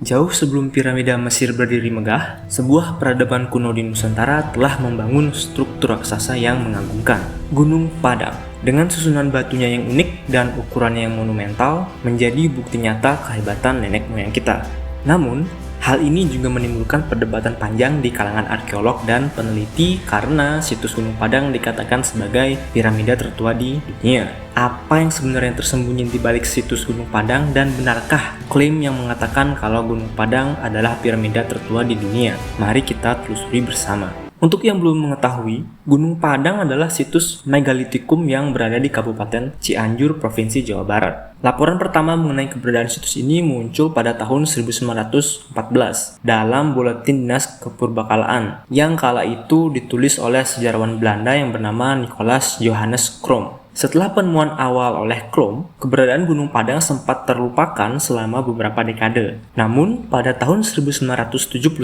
Jauh sebelum piramida Mesir berdiri megah, sebuah peradaban kuno di Nusantara telah membangun struktur raksasa yang mengagumkan, Gunung Padang. Dengan susunan batunya yang unik dan ukurannya yang monumental, menjadi bukti nyata kehebatan nenek moyang kita. Namun, hal ini juga menimbulkan perdebatan panjang di kalangan arkeolog dan peneliti karena situs Gunung Padang dikatakan sebagai piramida tertua di dunia. Apa yang sebenarnya tersembunyi di balik situs Gunung Padang dan benarkah klaim yang mengatakan kalau Gunung Padang adalah piramida tertua di dunia? Mari kita telusuri bersama. Untuk yang belum mengetahui, Gunung Padang adalah situs megalitikum yang berada di Kabupaten Cianjur, Provinsi Jawa Barat. Laporan pertama mengenai keberadaan situs ini muncul pada tahun 1914 dalam Buletin Dinas Kepurbakalaan yang kala itu ditulis oleh sejarawan Belanda yang bernama Nicolaas Johannes Crom. Setelah penemuan awal oleh Crom, keberadaan Gunung Padang sempat terlupakan selama beberapa dekade. Namun, pada tahun 1979,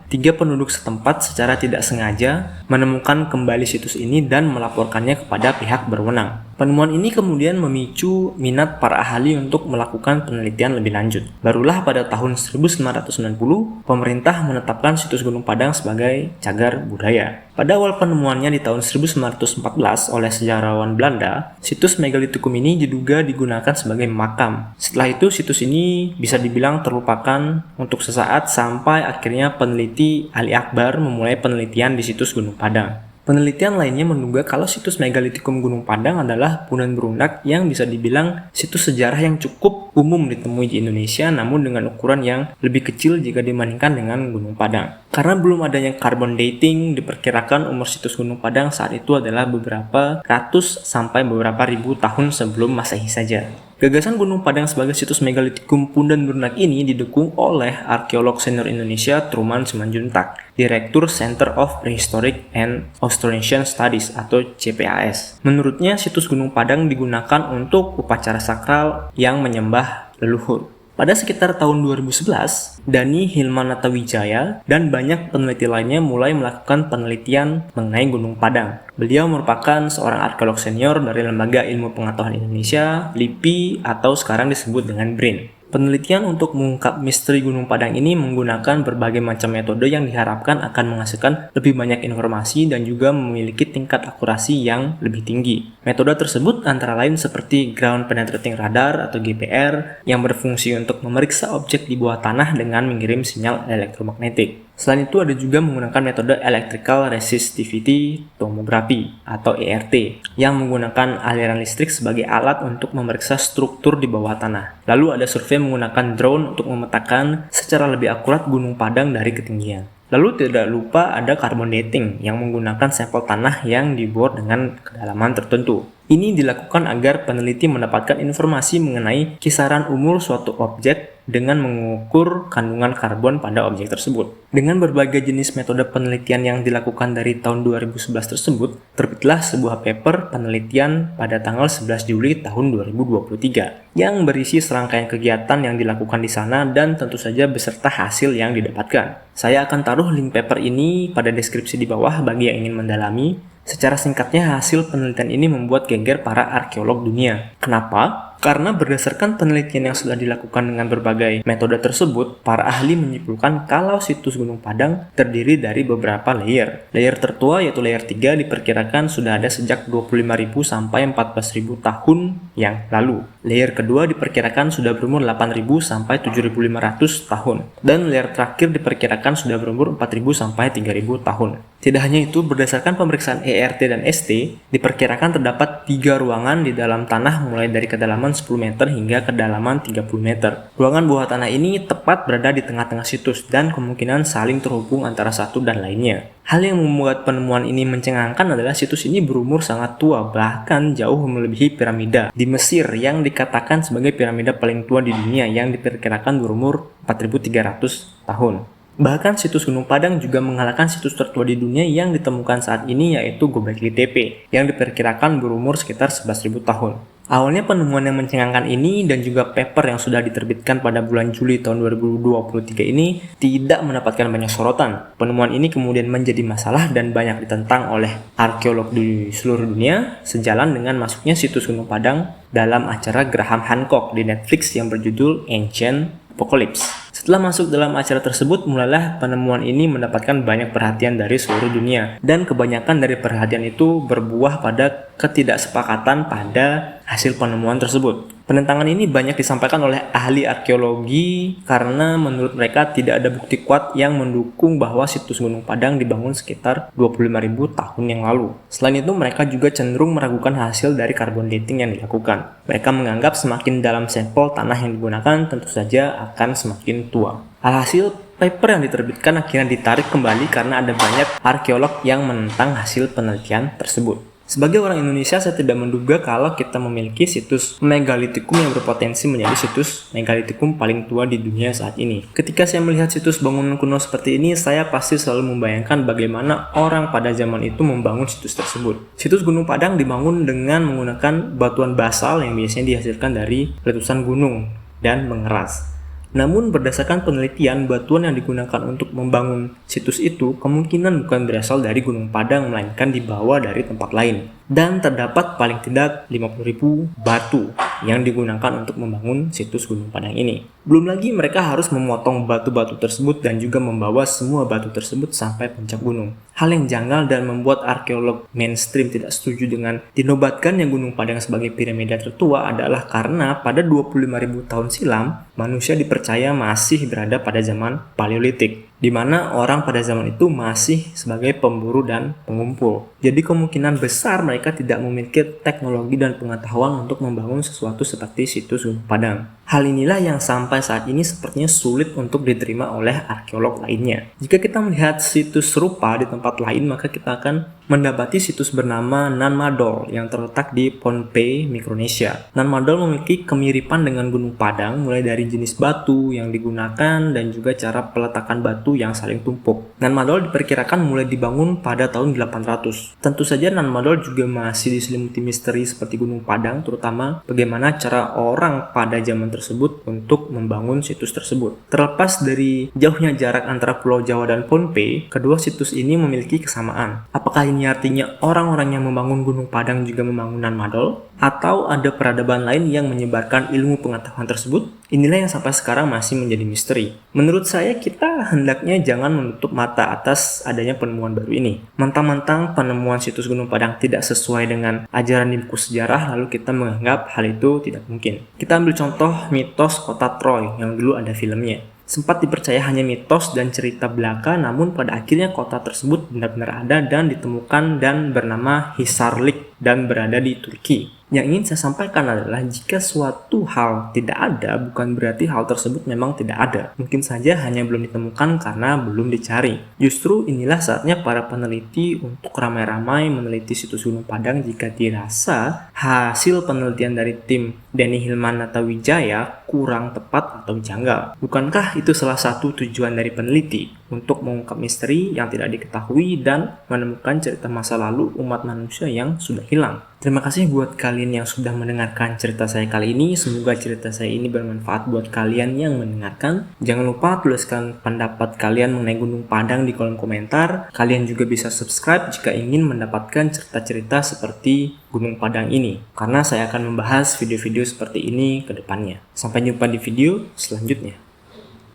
3 penduduk setempat secara tidak sengaja menemukan kembali situs ini dan melaporkannya kepada pihak berwenang. Penemuan ini kemudian memicu minat para ahli untuk melakukan penelitian lebih lanjut. Barulah pada tahun 1990, pemerintah menetapkan situs Gunung Padang sebagai cagar budaya. Pada awal penemuannya di tahun 1914 oleh sejarawan Belanda, situs megalitikum ini diduga digunakan sebagai makam. Setelah itu, situs ini bisa dibilang terlupakan untuk sesaat sampai akhirnya peneliti Ali Akbar memulai penelitian di situs Gunung Padang. Penelitian lainnya menduga kalau situs megalitikum Gunung Padang adalah punan berundak yang bisa dibilang situs sejarah yang cukup umum ditemui di Indonesia namun dengan ukuran yang lebih kecil jika dibandingkan dengan Gunung Padang. Karena belum adanya carbon dating, diperkirakan umur situs Gunung Padang saat itu adalah beberapa ratus sampai beberapa ribu tahun sebelum Masehi saja. Gagasan Gunung Padang sebagai situs megalitikum punan berundak ini didukung oleh arkeolog senior Indonesia Truman Simanjuntak, Direktur Center of Prehistoric and Austronesian Studies atau CPAS. Menurutnya, situs Gunung Padang digunakan untuk upacara sakral yang menyembah leluhur. Pada sekitar tahun 2011, Dani Hilmanata Wijaya dan banyak peneliti lainnya mulai melakukan penelitian mengenai Gunung Padang. Beliau merupakan seorang arkeolog senior dari Lembaga Ilmu Pengetahuan Indonesia, LIPI, atau sekarang disebut dengan BRIN. Penelitian untuk mengungkap misteri Gunung Padang ini menggunakan berbagai macam metode yang diharapkan akan menghasilkan lebih banyak informasi dan juga memiliki tingkat akurasi yang lebih tinggi. Metode tersebut antara lain seperti Ground Penetrating Radar atau GPR yang berfungsi untuk memeriksa objek di bawah tanah dengan mengirim sinyal elektromagnetik. Selain itu ada juga menggunakan metode Electrical Resistivity Tomography atau ERT yang menggunakan aliran listrik sebagai alat untuk memeriksa struktur di bawah tanah. Lalu ada survei menggunakan drone untuk memetakan secara lebih akurat Gunung Padang dari ketinggian. Lalu tidak lupa ada carbon dating yang menggunakan sampel tanah yang dibor dengan kedalaman tertentu. Ini dilakukan agar peneliti mendapatkan informasi mengenai kisaran umur suatu objek dengan mengukur kandungan karbon pada objek tersebut. Dengan berbagai jenis metode penelitian yang dilakukan dari tahun 2011 tersebut, terbitlah sebuah paper penelitian pada tanggal 11 Juli tahun 2023 yang berisi serangkaian kegiatan yang dilakukan di sana dan tentu saja beserta hasil yang didapatkan. Saya akan taruh link paper ini pada deskripsi di bawah bagi yang ingin mendalami. Secara singkatnya, hasil penelitian ini membuat geger para arkeolog dunia. Kenapa? Karena berdasarkan penelitian yang sudah dilakukan dengan berbagai metode tersebut, para ahli menyimpulkan kalau situs Gunung Padang terdiri dari beberapa layer. Layer tertua yaitu layer 3 diperkirakan sudah ada sejak 25.000 sampai 14.000 tahun yang lalu. Layer kedua diperkirakan sudah berumur 8.000 sampai 7.500 tahun. Dan layer terakhir diperkirakan sudah berumur 4.000 sampai 3.000 tahun. Tidak hanya itu, berdasarkan pemeriksaan ERT dan ST, diperkirakan terdapat 3 ruangan di dalam tanah mulai dari kedalaman 10 meter hingga kedalaman 30 meter. Ruangan bawah tanah ini tepat berada di tengah-tengah situs dan kemungkinan saling terhubung antara satu dan lainnya. Hal yang membuat penemuan ini mencengangkan adalah situs ini berumur sangat tua, bahkan jauh melebihi piramida di Mesir yang dikatakan sebagai piramida paling tua di dunia yang diperkirakan berumur 4.300 tahun. Bahkan situs Gunung Padang juga mengalahkan situs tertua di dunia yang ditemukan saat ini yaitu Göbekli Tepe yang diperkirakan berumur sekitar 11.000 tahun. Awalnya penemuan yang mencengangkan ini dan juga paper yang sudah diterbitkan pada bulan Juli tahun 2023 ini tidak mendapatkan banyak sorotan. Penemuan ini kemudian menjadi masalah dan banyak ditentang oleh arkeolog di seluruh dunia sejalan dengan masuknya situs Gunung Padang dalam acara Graham Hancock di Netflix yang berjudul Ancient Apocalypse. Setelah masuk dalam acara tersebut, mulailah penemuan ini mendapatkan banyak perhatian dari seluruh dunia. Dan kebanyakan dari perhatian itu berbuah pada ketidaksepakatan pada hasil penemuan tersebut. Penentangan ini banyak disampaikan oleh ahli arkeologi karena menurut mereka tidak ada bukti kuat yang mendukung bahwa situs Gunung Padang dibangun sekitar 25.000 tahun yang lalu. Selain itu, mereka juga cenderung meragukan hasil dari carbon dating yang dilakukan. Mereka menganggap semakin dalam sampel tanah yang digunakan tentu saja akan semakin tua. Alhasil, paper yang diterbitkan akhirnya ditarik kembali karena ada banyak arkeolog yang menentang hasil penelitian tersebut. Sebagai orang Indonesia, saya tidak menduga kalau kita memiliki situs megalitikum yang berpotensi menjadi situs megalitikum paling tua di dunia saat ini. Ketika saya melihat situs bangunan kuno seperti ini, saya pasti selalu membayangkan bagaimana orang pada zaman itu membangun situs tersebut. Situs Gunung Padang dibangun dengan menggunakan batuan basal yang biasanya dihasilkan dari letusan gunung dan mengeras. Namun berdasarkan penelitian, batuan yang digunakan untuk membangun situs itu kemungkinan bukan berasal dari Gunung Padang, melainkan dibawa dari tempat lain. Dan terdapat paling tidak 50.000 batu yang digunakan untuk membangun situs Gunung Padang ini. Belum lagi mereka harus memotong batu-batu tersebut dan juga membawa semua batu tersebut sampai puncak gunung. Hal yang janggal dan membuat arkeolog mainstream tidak setuju dengan dinobatkannya Gunung Padang sebagai piramida tertua adalah karena pada 25.000 tahun silam, manusia dipercaya masih berada pada zaman Paleolitik, di mana orang pada zaman itu masih sebagai pemburu dan pengumpul. Jadi kemungkinan besar mereka tidak memiliki teknologi dan pengetahuan untuk membangun sesuatu seperti situs Gunung Padang. Hal inilah yang sampai saat ini sepertinya sulit untuk diterima oleh arkeolog lainnya. Jika kita melihat situs serupa di tempat lain, maka kita akan mendapati situs bernama Nan Madol yang terletak di Pohnpei, Mikronesia. Nan Madol memiliki kemiripan dengan Gunung Padang, mulai dari jenis batu yang digunakan dan juga cara peletakan batu yang saling tumpuk. Nan Madol diperkirakan mulai dibangun pada tahun 800. Tentu saja Nan Madol juga masih diselimuti misteri seperti Gunung Padang, terutama bagaimana cara orang pada zaman tersebut untuk membangun situs tersebut. Terlepas dari jauhnya jarak antara Pulau Jawa dan Pohnpei, kedua situs ini memiliki kesamaan. Apakah ini artinya orang-orang yang membangun Gunung Padang juga membangun Nan Madol? Atau ada peradaban lain yang menyebarkan ilmu pengetahuan tersebut? Inilah yang sampai sekarang masih menjadi misteri. Menurut saya, kita hendaknya jangan menutup mata atas adanya penemuan baru ini. Mentang-mentang penemuan situs Gunung Padang tidak sesuai dengan ajaran di buku sejarah, lalu kita menganggap hal itu tidak mungkin. Kita ambil contoh mitos kota Troy yang dulu ada filmnya. Sempat dipercaya hanya mitos dan cerita belaka, namun pada akhirnya kota tersebut benar-benar ada dan ditemukan dan bernama Hisarlik dan berada di Turki. Yang ingin saya sampaikan adalah jika suatu hal tidak ada, bukan berarti hal tersebut memang tidak ada. Mungkin saja hanya belum ditemukan karena belum dicari. Justru inilah saatnya para peneliti untuk ramai-ramai meneliti situs Gunung Padang jika dirasa hasil penelitian dari tim Denny Hilmanatawijaya kurang tepat atau janggal. Bukankah itu salah satu tujuan dari peneliti? Untuk mengungkap misteri yang tidak diketahui dan menemukan cerita masa lalu umat manusia yang sudah hilang. Terima kasih buat kalian yang sudah mendengarkan cerita saya kali ini. Semoga cerita saya ini bermanfaat buat kalian yang mendengarkan. Jangan lupa tuliskan pendapat kalian mengenai Gunung Padang di kolom komentar. Kalian juga bisa subscribe jika ingin mendapatkan cerita-cerita seperti Gunung Padang ini, karena saya akan membahas video-video seperti ini ke depannya. Sampai jumpa di video selanjutnya.